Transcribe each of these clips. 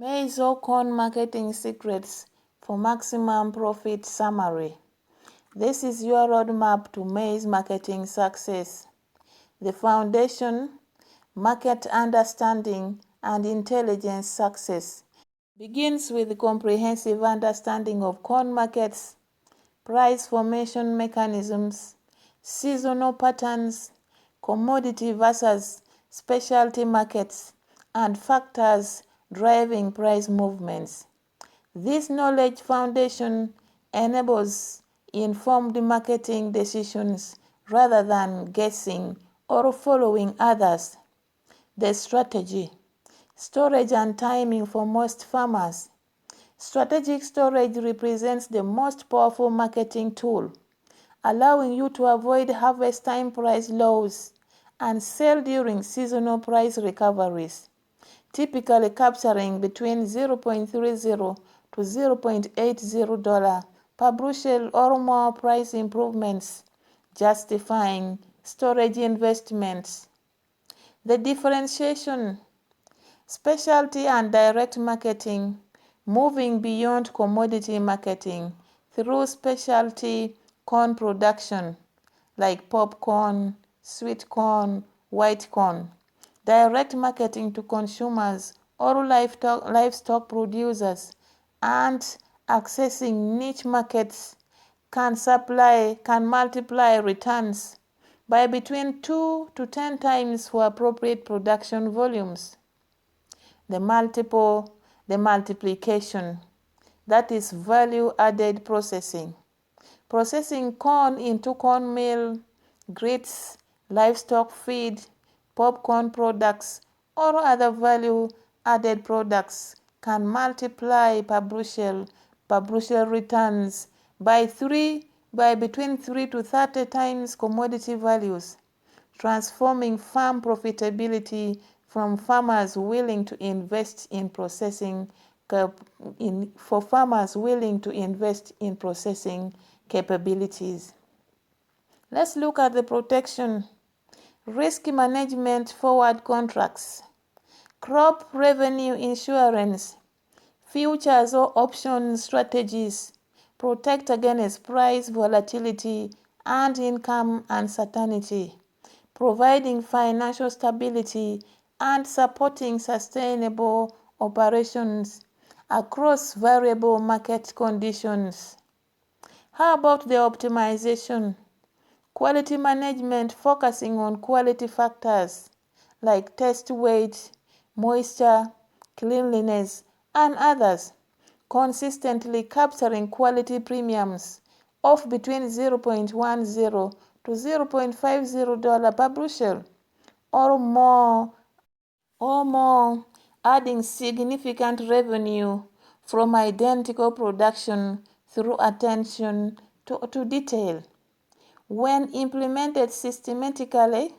MAIZE corn marketing secrets for maximum profit summary. This is your roadmap to maize marketing success. The foundation, market understanding and intelligence success begins with comprehensive understanding of corn markets, price formation mechanisms, seasonal patterns, commodity versus specialty markets, and factors driving price movements. This knowledge foundation enables informed marketing decisions rather than guessing or following others. The strategy, storage and timing for most farmers. Strategic storage represents the most powerful marketing tool, allowing you to avoid harvest time price lows and sell during seasonal price recoveries, typically capturing between $0.30 to $0.80 per bushel or more price improvements, justifying storage investments. The differentiation, specialty and direct marketing, moving beyond commodity marketing through specialty corn production like popcorn, sweet corn, white corn, direct marketing to consumers or livestock producers, and accessing niche markets can multiply returns by between 2 to 10 times for appropriate production volumes. The multiplication, that is value-added processing. Processing corn into corn meal, grits, livestock feed, popcorn products, or other value-added products can multiply per bushel returns by between 3 to 30 times commodity values, transforming farm profitability from farmers willing to invest in processing capabilities. Let's look at the protection. Risk management forward contracts, crop revenue insurance, futures or option strategies protect against price volatility and income uncertainty, providing financial stability and supporting sustainable operations across variable market conditions. How about the optimization? Quality management focusing on quality factors like test weight, moisture, cleanliness, and others, consistently capturing quality premiums of between $0.10 to $0.50 per bushel or more, adding significant revenue from identical production through attention to detail. When implemented systematically,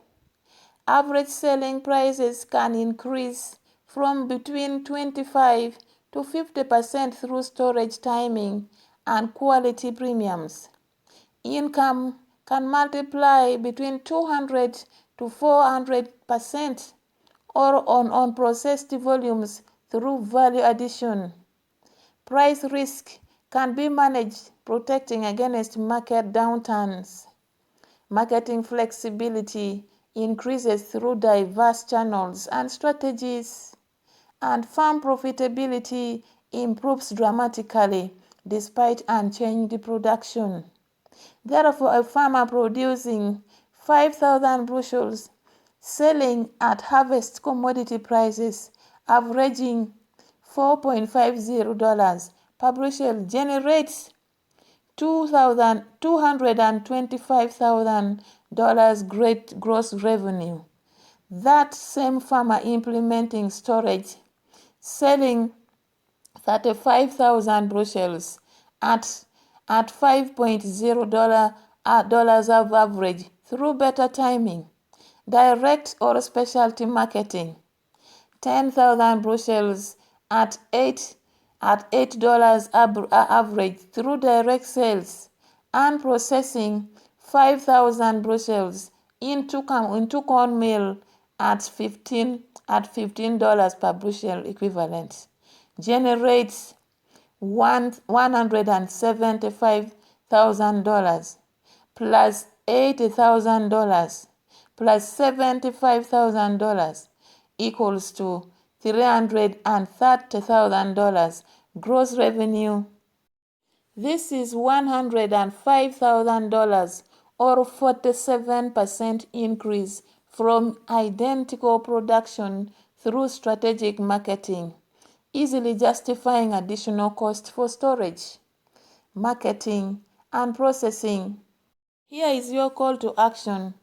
average selling prices can increase from between 25 to 50% through storage timing and quality premiums. Income can multiply between 200 to 400% or on processed volumes through value addition. Price risk can be managed, protecting against market downturns. Marketing flexibility increases through diverse channels and strategies, and farm profitability improves dramatically despite unchanged production. Therefore, a farmer producing 5,000 bushels selling at harvest commodity prices averaging $4.50 per bushel generates $225,000 great gross revenue. That same farmer implementing storage, selling 35,000 bushels at $5.0 of average through better timing, direct or specialty marketing, 10,000 bushels at $8 average through direct sales, and processing 5,000 bushels into corn meal at $15 per bushel equivalent, generates $175,000 plus $80,000 plus $75,000 equals to $330,000 gross revenue. This is $105,000 or 47% increase from identical production through strategic marketing, easily justifying additional cost for storage, marketing, and processing. Here is your call to action.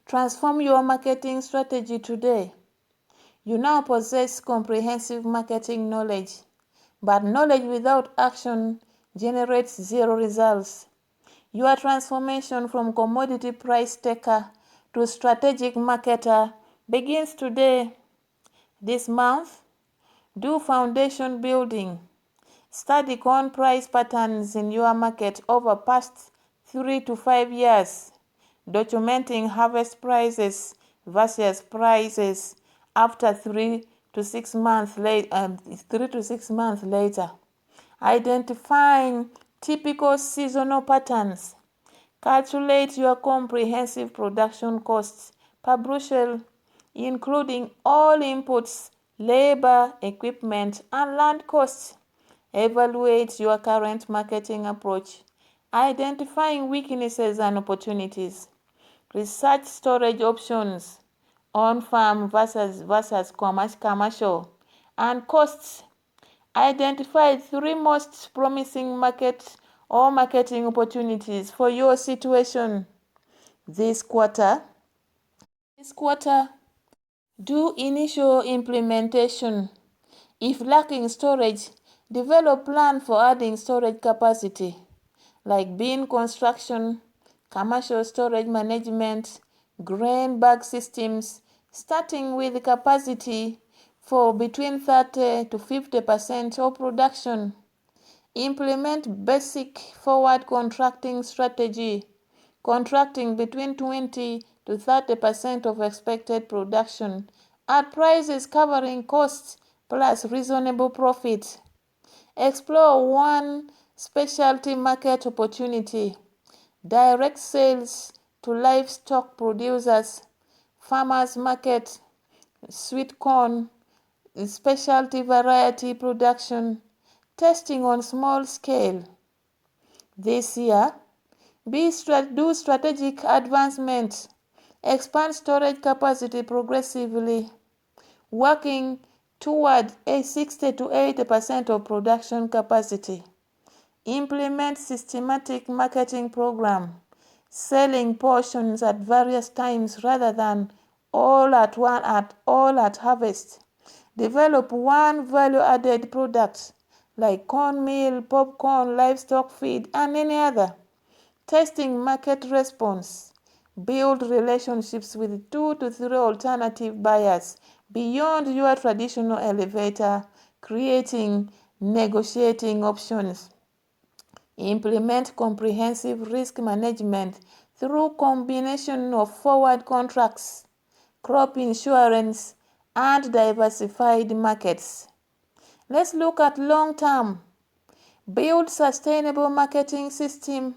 Transform your marketing strategy today. You now possess comprehensive marketing knowledge, but knowledge without action generates zero results. Your transformation from commodity price taker to strategic marketer begins today. This month, do foundation building. Study corn price patterns in your market over past 3 to 5 years, documenting harvest prices versus prices after 3 to 6 months later. Identifying typical seasonal patterns. Calculate your comprehensive production costs per bushel, including all inputs, labor, equipment, and land costs. Evaluate your current marketing approach, identifying weaknesses and opportunities. Research storage options, on-farm versus commercial, and costs. Identify 3 most promising marketing opportunities for your situation. This quarter, do initial implementation. If lacking storage, develop plan for adding storage capacity, like bean construction, commercial storage management, grain bag systems, starting with capacity for between 30 to 50% of production. Implement basic forward contracting strategy, contracting between 20 to 30% of expected production at prices covering costs plus reasonable profit. Explore one specialty market opportunity, direct sales to livestock producers, farmers market, sweet corn, specialty variety production, testing on small scale. This year, do strategic advancement, expand storage capacity progressively, working toward a 60 to 80% of production capacity. Implement systematic marketing program, selling portions at various times rather than all at harvest. Develop one value-added product like cornmeal, popcorn, livestock feed, and any other. Testing market response. Build relationships with 2 to 3 alternative buyers beyond your traditional elevator, creating negotiating options. Implement comprehensive risk management through combination of forward contracts, crop insurance, and diversified markets. Let's look at long term. Build sustainable marketing system.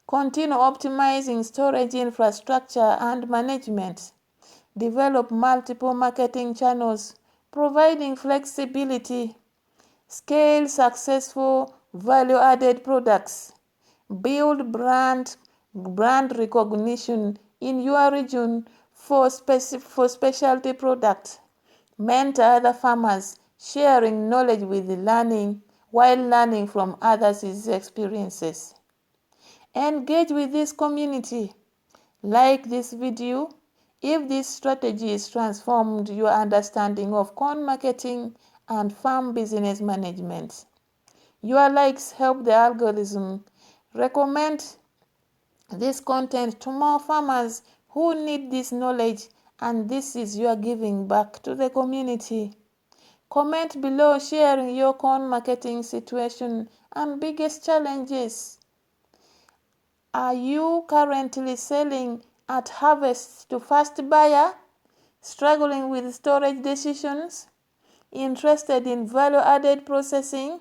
Continue optimizing storage infrastructure and management. Develop multiple marketing channels, providing flexibility. Scale successful value-added products. Build brand recognition in your region for specialty products. Mentor other farmers, sharing knowledge while learning from others' experiences. Engage with this community. Like this video if this strategy has transformed your understanding of corn marketing and farm business management. Your likes help the algorithm recommend this content to more farmers who need this knowledge, and this is your giving back to the community. Comment below sharing your corn marketing situation and biggest challenges. Are you currently selling at harvest to first buyer, struggling with storage decisions? Interested in value-added processing?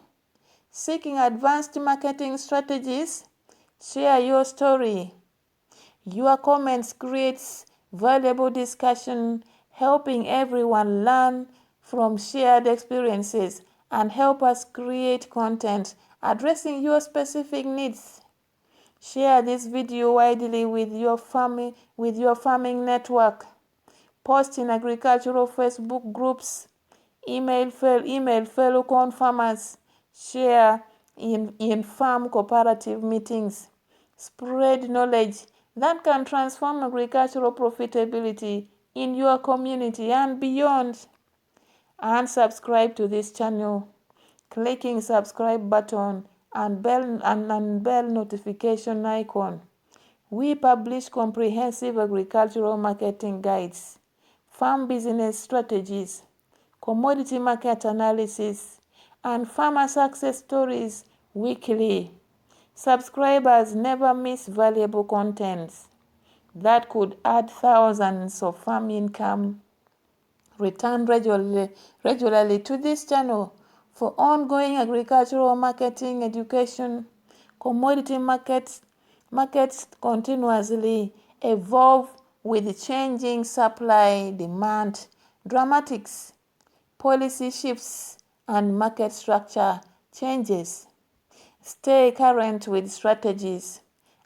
Seeking advanced marketing strategies? Share your story. Your comments creates valuable discussion, helping everyone learn from shared experiences and help us create content addressing your specific needs. Share this video widely with your farming network. Post in agricultural Facebook groups. Email fellow corn farmers. Share in farm cooperative meetings. Spread knowledge that can transform agricultural profitability in your community and beyond. And subscribe to this channel. Clicking subscribe button and bell notification icon. We publish comprehensive agricultural marketing guides, farm business strategies, commodity market analysis, and farmer success stories weekly. Subscribers never miss valuable contents that could add thousands of farm income. Return regularly to this channel for ongoing agricultural marketing education. Commodity markets continuously evolve with changing supply, demand, dramatics, policy shifts, and market structure changes. Stay current with strategies,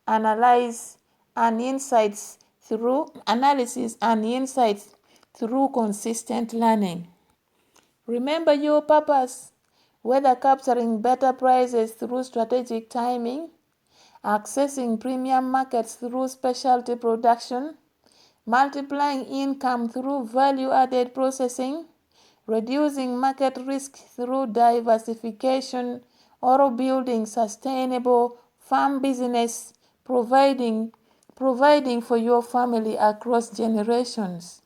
analysis and insights through consistent learning. Remember your purpose, whether capturing better prices through strategic timing, accessing premium markets through specialty production, multiplying income through value-added processing, reducing market risk through diversification, or building sustainable farm business, providing for your family across generations.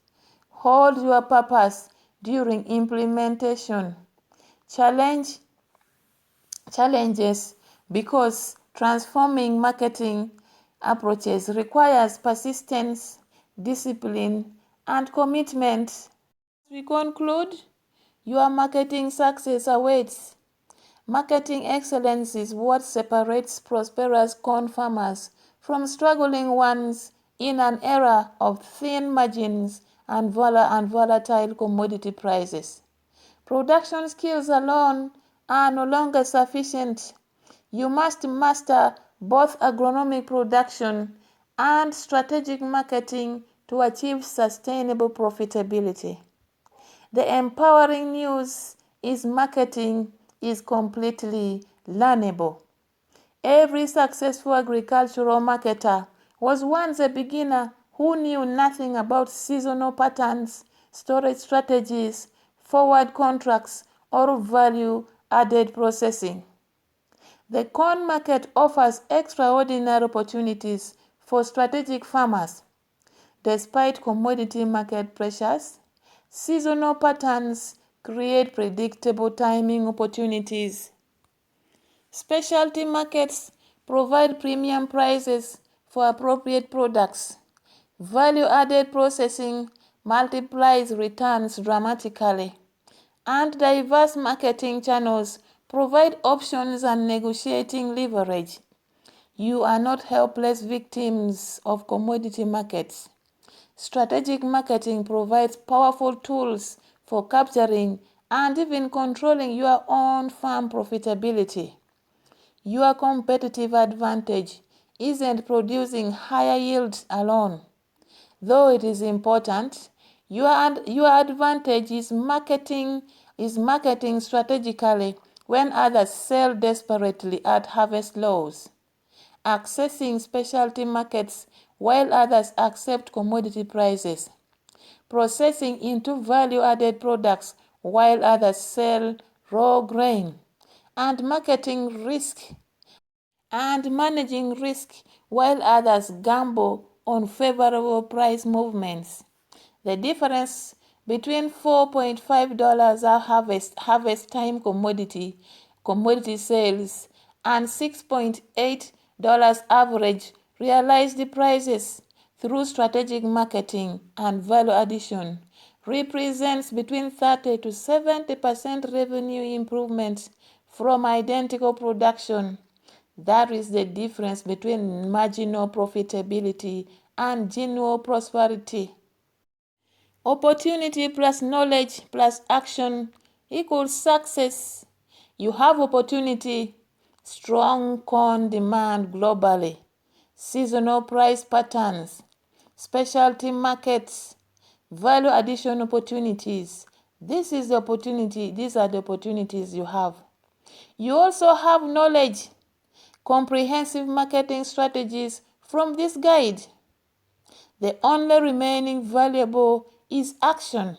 Hold your purpose during implementation. Challenges because transforming marketing approaches requires persistence, discipline, and commitment. As we conclude, your marketing success awaits. Marketing excellence is what separates prosperous corn farmers from struggling ones in an era of thin margins and volatile commodity prices. Production skills alone are no longer sufficient. You must master both agronomic production and strategic marketing to achieve sustainable profitability. The empowering news is marketing is completely learnable. Every successful agricultural marketer was once a beginner who knew nothing about seasonal patterns, storage strategies, forward contracts, or value-added processing. The corn market offers extraordinary opportunities for strategic farmers. Despite commodity market pressures, seasonal patterns create predictable timing opportunities. Specialty markets provide premium prices for appropriate products. Value-added processing multiplies returns dramatically. And diverse marketing channels provide options and negotiating leverage. You are not helpless victims of commodity markets. Strategic marketing provides powerful tools for capturing and even controlling your own farm profitability. Your competitive advantage isn't producing higher yields alone. Though it is important, your advantage is marketing strategically when others sell desperately at harvest lows. Accessing specialty markets while others accept commodity prices. Processing into value-added products while others sell raw grain. And managing risk while others gamble on favorable price movements. The difference between $4.5 harvest time commodity sales and $6.8 average realized prices through strategic marketing and value addition represents between 30 to 70% revenue improvement from identical production. That is the difference between marginal profitability and genuine prosperity. Opportunity plus knowledge plus action equals success. You have opportunity, strong corn demand globally, seasonal price patterns, specialty markets, value addition opportunities. This is the opportunity, these are the opportunities you have. You also have knowledge, comprehensive marketing strategies from this guide. The only remaining variable is action.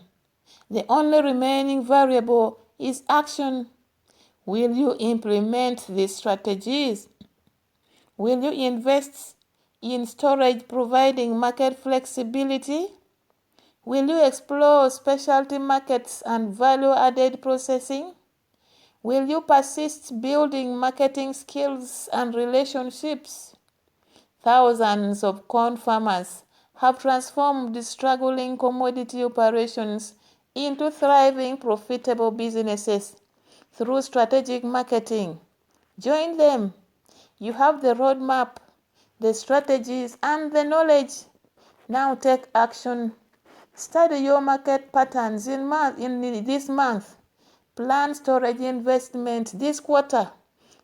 The only remaining variable is action. Will you implement these strategies? Will you invest in storage providing market flexibility? Will you explore specialty markets and value-added processing? Will you persist building marketing skills and relationships? Thousands of corn farmers have transformed struggling commodity operations into thriving, profitable businesses through strategic marketing. Join them. You have the roadmap, the strategies, and the knowledge. Now take action. Study your market patterns in this month. Plan storage investment this quarter.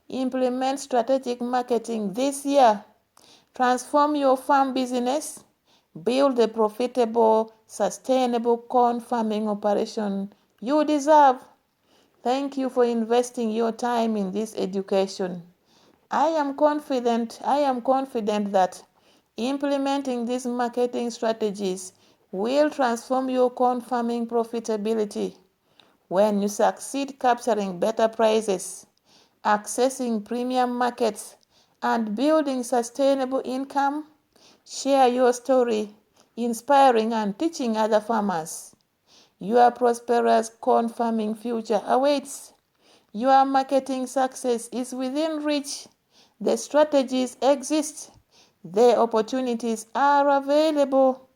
Implement strategic marketing this year. Transform your farm business. Build a profitable, sustainable corn farming operation you deserve. Thank you for investing your time in this education. I am confident that implementing these marketing strategies will transform your corn farming profitability. When you succeed capturing better prices, accessing premium markets, and building sustainable income, share your story, inspiring and teaching other farmers. Your prosperous corn farming future awaits. Your marketing success is within reach. The strategies exist. The opportunities are available.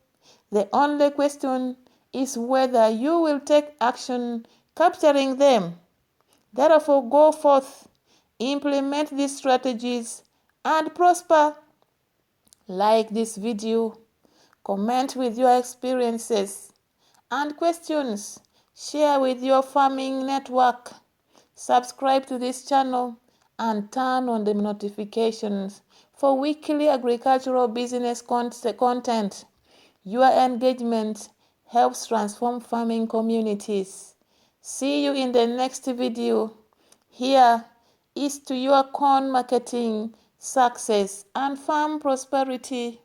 The only question is whether you will take action capturing them. Therefore, go forth, implement these strategies, and prosper. Like this video, comment with your experiences and questions, share with your farming network, subscribe to this channel, and turn on the notifications for weekly agricultural business content. Your engagement helps transform farming communities. See you in the next video. Here is to your corn marketing success and farm prosperity.